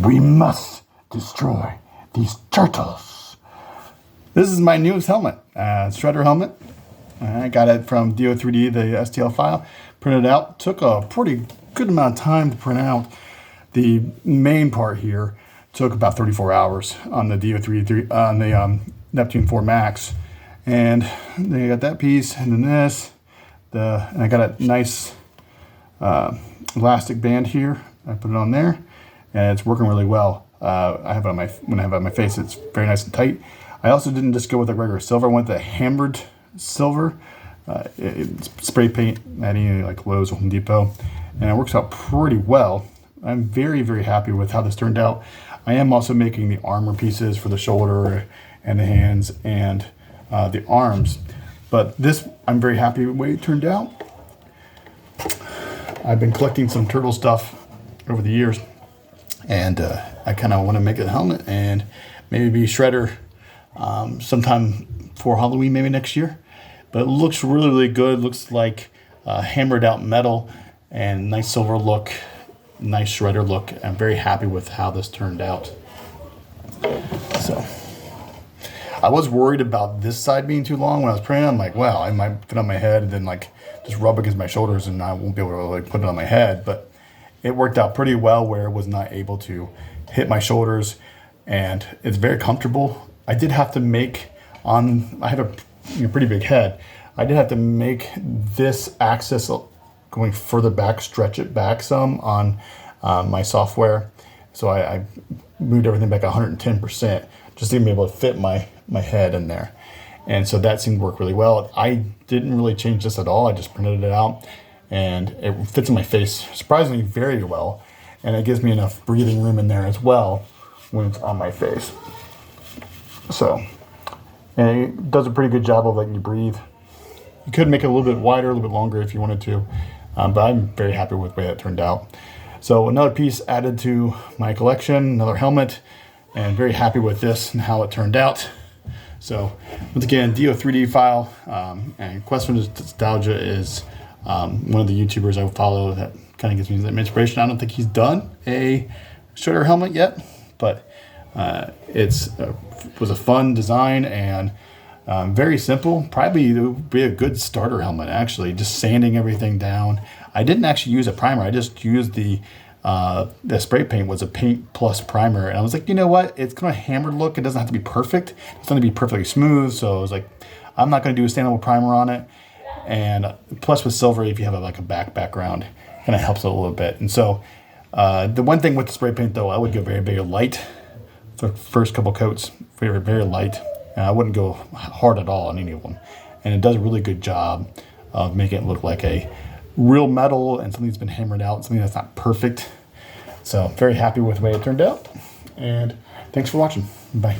We must destroy these turtles. This is my newest helmet, Shredder helmet. I got it from DO3D, the STL file. Printed it out. Took a pretty good amount of time to print out. The main part here took about 34 hours on the DO3D, on the Neptune 4 Max. And then I got that piece, and then this. And I got a nice elastic band here. I put it on there, and it's working really well. I have it on when I have it on my face, it's very nice and tight. I also didn't just go with the regular silver. I went the hammered silver. It's spray paint at any like Lowe's or Home Depot, and it works out pretty well. I'm very, very happy with how this turned out. I am also making the armor pieces for the shoulder and the hands and the arms, but this, I'm very happy with the way it turned out. I've been collecting some turtle stuff over the years, and I kind of want to make a helmet and maybe be Shredder sometime for Halloween, maybe next year. But it looks really, really good. Looks like hammered out metal and nice silver look, nice Shredder look. I'm very happy with how this turned out. So I was worried about this side being too long when I was printing. I'm like, wow, I might fit on my head and then like just rub against my shoulders and I won't be able to like put it on my head. But it worked out pretty well where it was not able to hit my shoulders, and it's very comfortable. I did have to make I have a pretty big head. I did have to make this axis going further back, stretch it back some on my software. So I moved everything back 110% just to be able to fit my head in there. And so that seemed to work really well. I didn't really change this at all. I just printed it out, and it fits in my face surprisingly very well. And it gives me enough breathing room in there as well when it's on my face. So, and it does a pretty good job of letting you breathe. You could make it a little bit wider, a little bit longer if you wanted to, but I'm very happy with the way that turned out. So another piece added to my collection, another helmet, and very happy with this and how it turned out. So once again, DO3D file, and Quest for Nostalgia is one of the YouTubers I follow that kind of gives me some inspiration. I don't think he's done a Shredder helmet yet, but it was a fun design and very simple. Probably would be a good starter helmet, actually, just sanding everything down. I didn't actually use a primer. I just used the spray paint was a paint plus primer. And I was like, you know what? It's kind of a hammered look. It doesn't have to be perfect. It's going to be perfectly smooth. So I was like, I'm not going to do a standable primer on it. And plus with silver, if you have a background, kind of helps it a little bit. And so the one thing with the spray paint, though, I would go very, very light. The first couple coats, very, very light. And I wouldn't go hard at all on any of them. And it does a really good job of making it look like a real metal and something that's been hammered out, something that's not perfect. So very happy with the way it turned out. And thanks for watching. Bye.